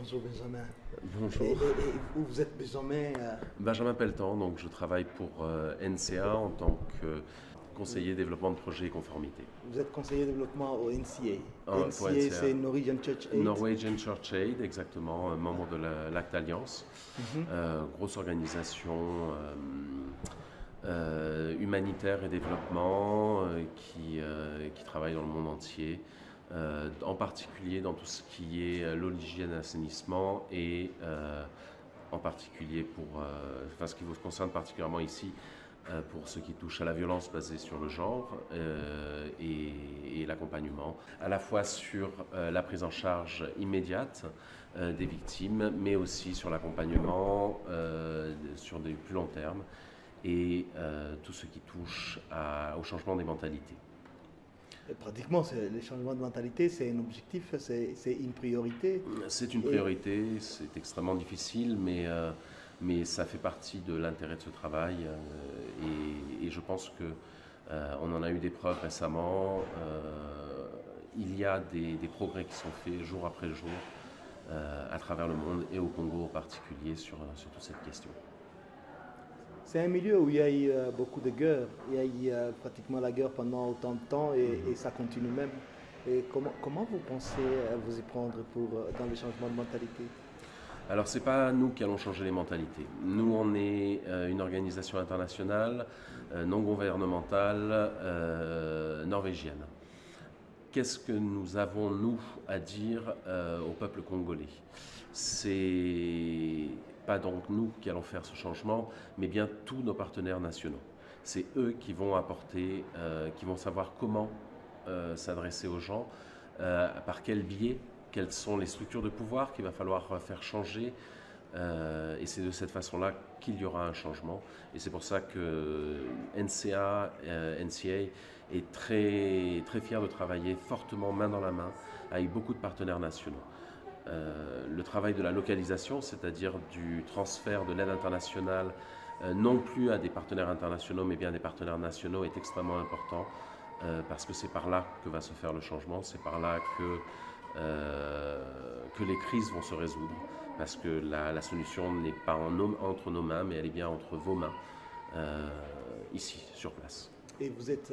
Bonjour Benjamin. Bonjour. Vous êtes Benjamin. Benjamin Pelletan, donc je travaille pour NCA en tant que conseiller développement de projet et conformité. Vous êtes conseiller développement au NCA. Pour NCA, c'est Norwegian Church Aid. Norwegian Church Aid, exactement, membre de l'Acte Alliance. Grosse organisation humanitaire et développement qui travaille dans le monde entier. En particulier dans tout ce qui est l'eau, l'hygiène et l'assainissement et en particulier pour ce qui vous concerne particulièrement ici pour ce qui touche à la violence basée sur le genre et l'accompagnement, à la fois sur la prise en charge immédiate des victimes, mais aussi sur l'accompagnement sur des plus long termes et tout ce qui touche au changement des mentalités. Pratiquement, le changement de mentalité, c'est un objectif, c'est une priorité. C'est une priorité, c'est extrêmement difficile, mais ça fait partie de l'intérêt de ce travail. Et je pense qu'on en a eu des preuves récemment. Il y a des progrès qui sont faits jour après jour à travers le monde et au Congo en particulier sur toute cette question. C'est un milieu où il y a eu beaucoup de guerres. Il y a eu pratiquement la guerre pendant autant de temps et ça continue même. Et comment vous pensez vous y prendre dans le changement de mentalité? Alors, ce n'est pas nous qui allons changer les mentalités. Nous, on est une organisation internationale, non gouvernementale, norvégienne. Qu'est-ce que nous avons, nous, à dire au peuple congolais? C'est pas donc nous qui allons faire ce changement, mais bien tous nos partenaires nationaux. C'est eux qui vont apporter, qui vont savoir comment s'adresser aux gens, par quel biais, quelles sont les structures de pouvoir qu'il va falloir faire changer. Et c'est de cette façon-là qu'il y aura un changement. Et c'est pour ça que NCA est très, très fier de travailler fortement main dans la main avec beaucoup de partenaires nationaux. Le travail de la localisation, c'est-à-dire du transfert de l'aide internationale, non plus à des partenaires internationaux, mais bien à des partenaires nationaux, est extrêmement important parce que c'est par là que va se faire le changement, c'est par là que les crises vont se résoudre, parce que la solution n'est pas entre nos mains, mais elle est bien entre vos mains, ici, sur place. Et vous êtes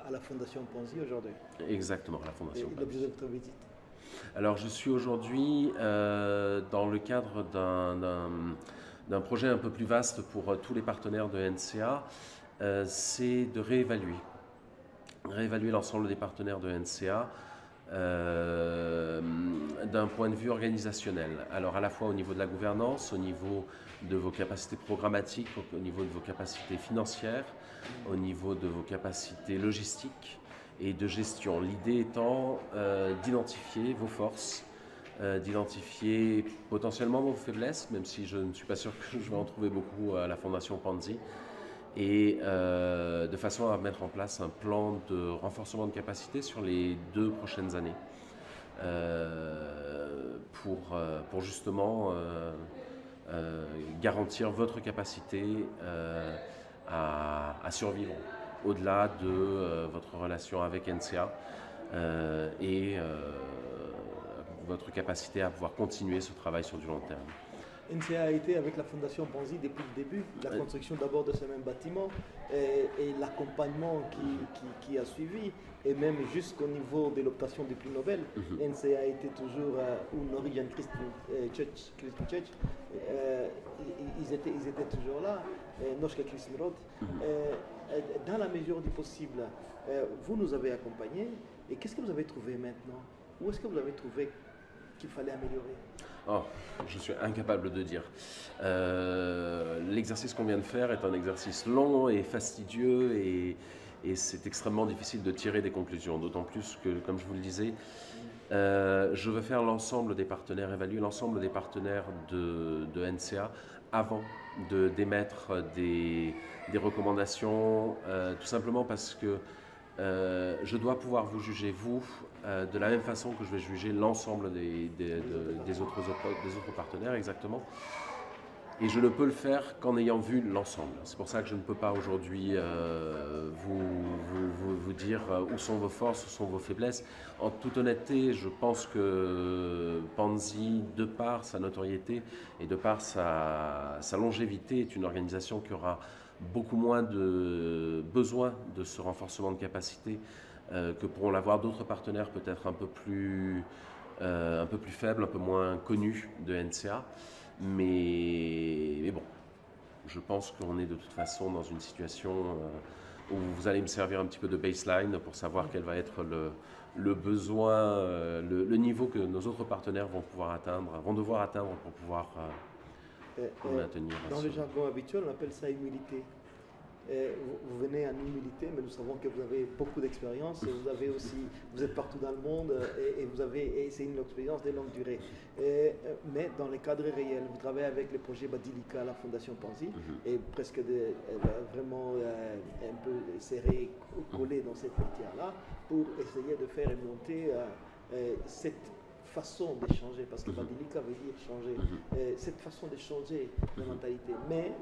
à la Fondation Panzi aujourd'hui? Exactement, à la Fondation Panzi. L'objet de votre visite? Alors, je suis aujourd'hui dans le cadre d'un projet un peu plus vaste pour tous les partenaires de NCA. C'est de réévaluer l'ensemble des partenaires de NCA d'un point de vue organisationnel. Alors, à la fois au niveau de la gouvernance, au niveau de vos capacités programmatiques, au niveau de vos capacités financières, au niveau de vos capacités logistiques et de gestion. L'idée étant d'identifier vos forces, d'identifier potentiellement vos faiblesses, même si je ne suis pas sûr que je vais en trouver beaucoup à la Fondation Panzi, et de façon à mettre en place un plan de renforcement de capacité sur les 2 prochaines années pour justement garantir votre capacité à survivre au-delà de votre relation avec NCA et votre capacité à pouvoir continuer ce travail sur du long terme. NCA a été avec la Fondation Panzi depuis le début, la construction d'abord de ce même bâtiment et l'accompagnement qui a suivi, et même jusqu'au niveau de l'obtention du prix Nobel. NCA a été toujours, ou Norwegian Christian Church, ils étaient toujours là, Norske Kristen Råd. Dans la mesure du possible, vous nous avez accompagnés, et qu'est-ce que vous avez trouvé maintenant? Où est-ce que vous avez trouvé qu'il fallait améliorer? Oh, je suis incapable de dire. L'exercice qu'on vient de faire est un exercice long et fastidieux et c'est extrêmement difficile de tirer des conclusions. D'autant plus que, comme je vous le disais, je veux faire l'ensemble des partenaires, évaluer l'ensemble des partenaires de NCA avant d'émettre des recommandations, tout simplement parce que je dois pouvoir vous juger, vous, de la même façon que je vais juger l'ensemble des autres partenaires, exactement. Et je ne peux le faire qu'en ayant vu l'ensemble. C'est pour ça que je ne peux pas aujourd'hui vous dire où sont vos forces, où sont vos faiblesses. En toute honnêteté, je pense que Panzi, de par sa notoriété et de par sa longévité, est une organisation qui aura beaucoup moins de besoin de ce renforcement de capacité que pourront l'avoir d'autres partenaires peut-être un peu plus faibles, un peu moins connus de NCA. Mais bon, je pense qu'on est de toute façon dans une situation où vous allez me servir un petit peu de baseline pour savoir quel va être le besoin, le niveau que nos autres partenaires vont devoir atteindre pour pouvoir maintenir. Dans le jargon habituel, on appelle ça humilité. Vous venez en humilité, mais nous savons que vous avez beaucoup d'expérience et vous êtes partout dans le monde et c'est une expérience de longue durée. Mais dans le cadre réel, vous travaillez avec le projet Badilika, la Fondation Panzi, et presque vraiment un peu serré, collé dans cette matière-là, pour essayer de faire monter cette façon d'échanger, parce que Badilika veut dire changer, cette façon de changer la mentalité. Mais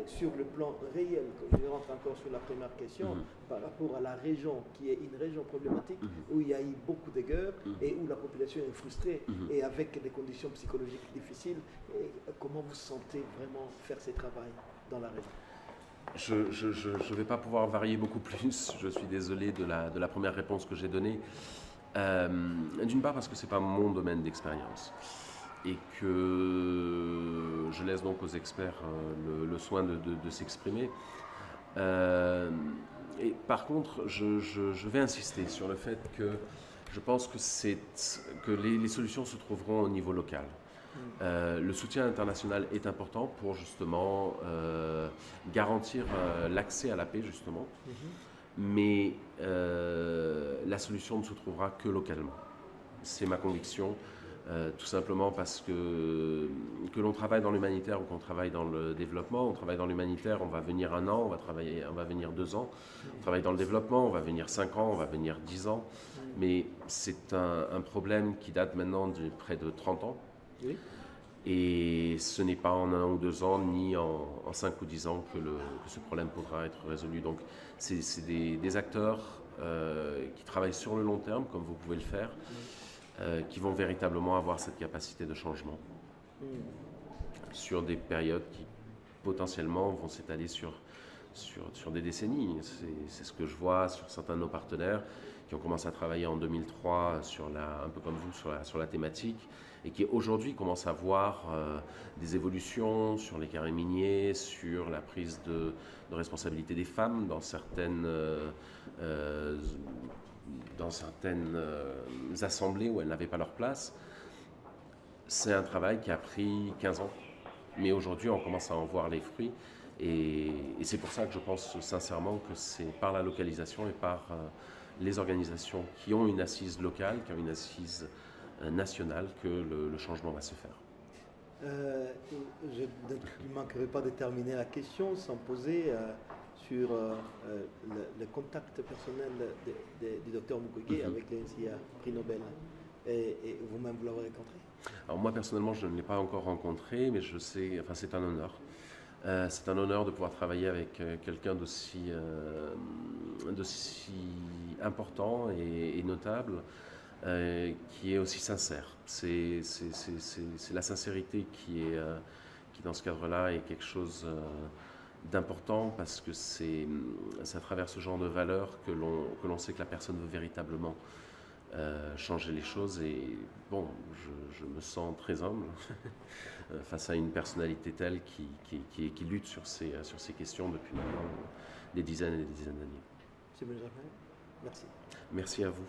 sur le plan réel, je rentre encore sur la première question, par rapport à la région, qui est une région problématique, où il y a eu beaucoup de guerres et où la population est frustrée et avec des conditions psychologiques difficiles, comment vous sentez vraiment faire ce travail dans la région? Je ne vais pas pouvoir varier beaucoup plus, je suis désolé de la première réponse que j'ai donnée. D'une part parce que ce n'est pas mon domaine d'expérience et que je laisse donc aux experts le soin de s'exprimer. Et par contre, je vais insister sur le fait que je pense que les solutions se trouveront au niveau local. Le soutien international est important pour justement garantir l'accès à la paix, justement. Mais la solution ne se trouvera que localement. C'est ma conviction, tout simplement parce que l'on travaille dans l'humanitaire ou qu'on travaille dans le développement. On travaille dans l'humanitaire, on va venir 1 an, on va venir 2 ans. On travaille dans le développement, on va venir 5 ans, on va venir 10 ans. Mais c'est un problème qui date maintenant de près de 30 ans. Oui. Et ce n'est pas en 1 ou 2 ans, ni en 5 ou 10 ans que ce problème pourra être résolu. Donc, c'est des acteurs qui travaillent sur le long terme, comme vous pouvez le faire, qui vont véritablement avoir cette capacité de changement sur des périodes qui potentiellement vont s'étaler sur des décennies. C'est ce que je vois sur certains de nos partenaires qui ont commencé à travailler en 2003 un peu comme vous sur la thématique et qui aujourd'hui commencent à voir des évolutions sur les carrés miniers, sur la prise de responsabilité des femmes dans certaines assemblées où elles n'avaient pas leur place. C'est un travail qui a pris 15 ans, mais aujourd'hui on commence à en voir les fruits. Et c'est pour ça que je pense sincèrement que c'est par la localisation et par les organisations qui ont une assise locale, qui ont une assise nationale, que le changement va se faire. Je ne manquerai pas de terminer la question sans poser sur le contact personnel du docteur Mukwege avec l'NCA prix Nobel. Et vous-même, vous l'avez rencontré? Alors moi, personnellement, je ne l'ai pas encore rencontré, mais je sais, enfin c'est un honneur. C'est un honneur de pouvoir travailler avec quelqu'un d'aussi important et notable, qui est aussi sincère. C'est la sincérité qui dans ce cadre-là, est quelque chose d'important, parce que c'est à travers ce genre de valeurs que l'on sait que la personne veut véritablement changer les choses. Et bon, je me sens très humble face à une personnalité telle qui lutte sur ces questions depuis maintenant des dizaines et des dizaines d'années. Monsieur Benjamin, merci. Merci à vous.